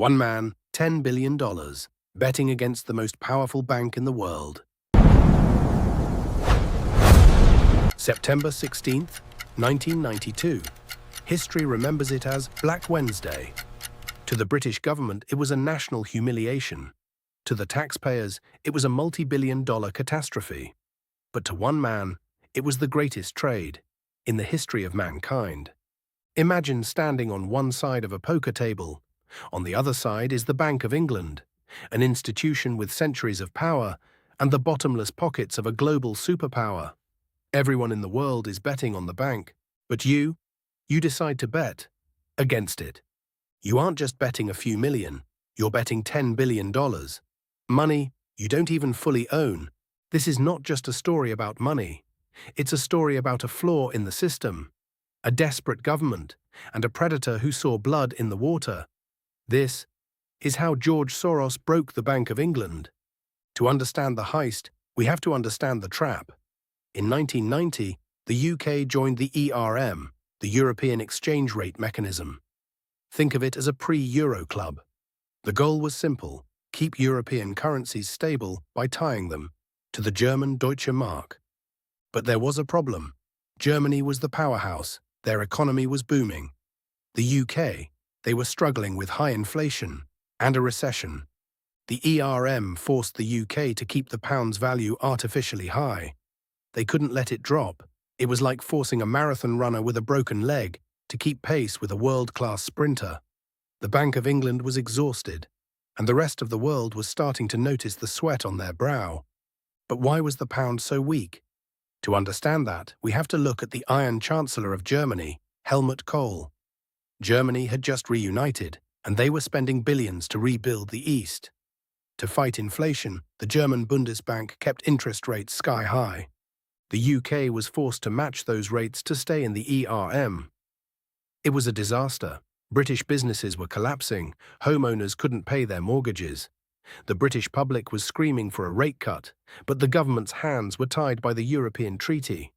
One man, $10 billion, betting against the most powerful bank in the world. September 16th, 1992. History remembers it as Black Wednesday. To the British government, it was a national humiliation. To the taxpayers, it was a multi-billion-dollar catastrophe. But to one man, it was the greatest trade in the history of mankind. Imagine standing on one side of a poker table. On the other side is the Bank of England, an institution with centuries of power and the bottomless pockets of a global superpower. Everyone in the world is betting on the bank, but you decide to bet against it. You aren't just betting a few million, you're betting $10 billion. Money you don't even fully own. This is not just a story about money. It's a story about a flaw in the system, a desperate government, and a predator who saw blood in the water. This is how George Soros broke the Bank of England. To understand the heist, we have to understand the trap. In 1990, the UK joined the ERM, the European Exchange Rate Mechanism. Think of it as a pre-Euro club. The goal was simple: keep European currencies stable by tying them to the German Deutsche Mark. But there was a problem. Germany was the powerhouse. Their economy was booming. The UK, they were struggling with high inflation and a recession. The ERM forced the UK to keep the pound's value artificially high. They couldn't let it drop. It was like forcing a marathon runner with a broken leg to keep pace with a world-class sprinter. The Bank of England was exhausted, and the rest of the world was starting to notice the sweat on their brow. But why was the pound so weak? To understand that, we have to look at the Iron Chancellor of Germany, Helmut Kohl. Germany had just reunited, and they were spending billions to rebuild the East. To fight inflation, the German Bundesbank kept interest rates sky high. The UK was forced to match those rates to stay in the ERM. It was a disaster. British businesses were collapsing. Homeowners couldn't pay their mortgages. The British public was screaming for a rate cut, but the government's hands were tied by the European Treaty.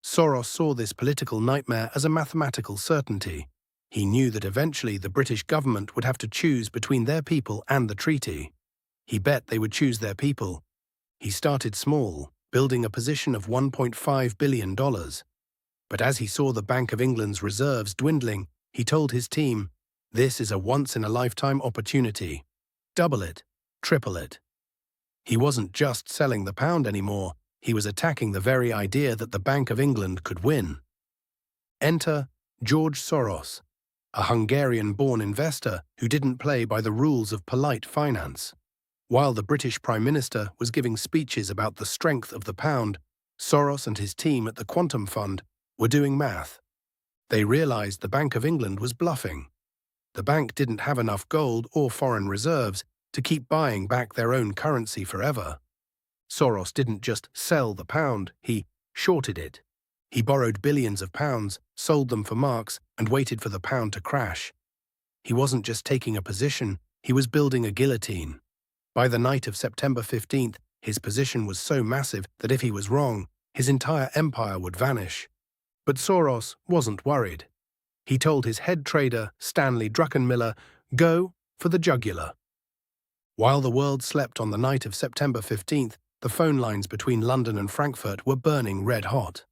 Soros saw this political nightmare as a mathematical certainty. He knew that eventually the British government would have to choose between their people and the treaty. He bet they would choose their people. He started small, building a position of $1.5 billion. But as he saw the Bank of England's reserves dwindling, he told his team, "This is a once-in-a-lifetime opportunity. Double it, triple it." He wasn't just selling the pound anymore, he was attacking the very idea that the Bank of England could win. Enter George Soros, a Hungarian-born investor who didn't play by the rules of polite finance. While the British Prime Minister was giving speeches about the strength of the pound, Soros and his team at the Quantum Fund were doing math. They realized the Bank of England was bluffing. The bank didn't have enough gold or foreign reserves to keep buying back their own currency forever. Soros didn't just sell the pound, he shorted it. He borrowed billions of pounds, sold them for marks, and waited for the pound to crash. He wasn't just taking a position, he was building a guillotine. By the night of September 15th, his position was so massive that if he was wrong, his entire empire would vanish. But Soros wasn't worried. He told his head trader, Stanley Druckenmiller, "Go for the jugular." While the world slept on the night of September 15th, the phone lines between London and Frankfurt were burning red hot.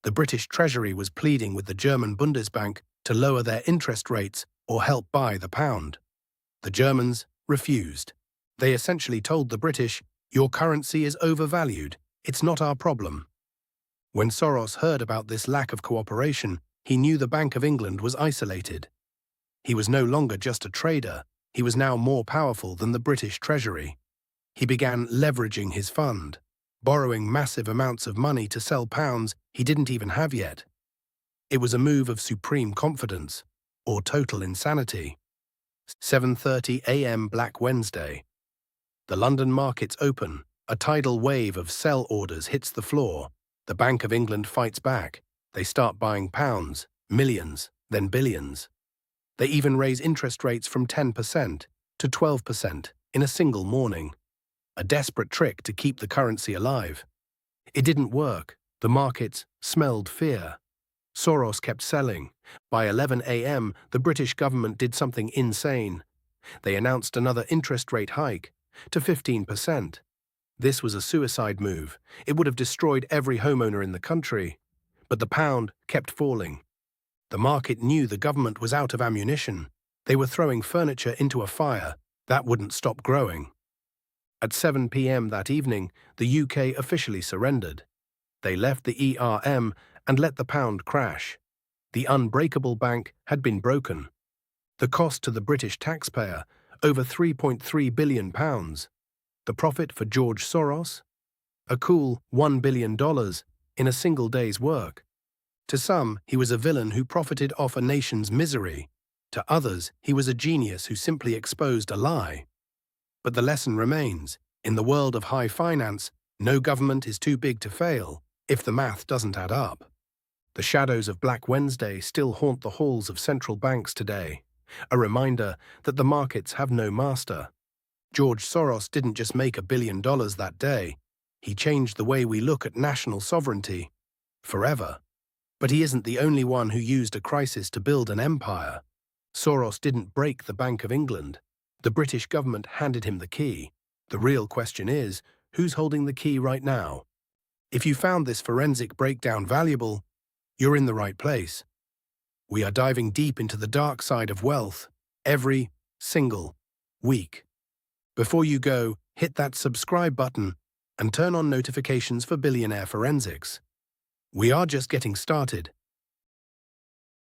The British Treasury was pleading with the German Bundesbank to lower their interest rates or help buy the pound. The Germans refused. They essentially told the British, "Your currency is overvalued. It's not our problem." When Soros heard about this lack of cooperation, he knew the Bank of England was isolated. He was no longer just a trader. He was now more powerful than the British Treasury. He began leveraging his fund, borrowing massive amounts of money to sell pounds he didn't even have yet. It was a move of supreme confidence, or total insanity. 7:30 a.m. Black Wednesday. The London markets open. A tidal wave of sell orders hits the floor. The Bank of England fights back. They start buying pounds, millions, then billions. They even raise interest rates from 10% to 12% in a single morning. A desperate trick to keep the currency alive. It didn't work. The markets smelled fear. Soros kept selling. By 11 a.m., the British government did something insane. They announced another interest rate hike to 15%. This was a suicide move. It would have destroyed every homeowner in the country. But the pound kept falling. The market knew the government was out of ammunition. They were throwing furniture into a fire that wouldn't stop growing. At 7 p.m. that evening, the UK officially surrendered. They left the ERM and let the pound crash. The unbreakable bank had been broken. The cost to the British taxpayer, over £3.3 billion. The profit for George Soros? A cool $1 billion in a single day's work. To some, he was a villain who profited off a nation's misery. To others, he was a genius who simply exposed a lie. But the lesson remains. In the world of high finance, no government is too big to fail if the math doesn't add up. The shadows of Black Wednesday still haunt the halls of central banks today, a reminder that the markets have no master. George Soros didn't just make $1 billion that day. He changed the way we look at national sovereignty forever. But he isn't the only one who used a crisis to build an empire. Soros didn't break the Bank of England. The British government handed him the key. The real question is, who's holding the key right now? If you found this forensic breakdown valuable, you're in the right place. We are diving deep into the dark side of wealth every single week. Before you go, hit that subscribe button and turn on notifications for Billionaire Forensics. We are just getting started.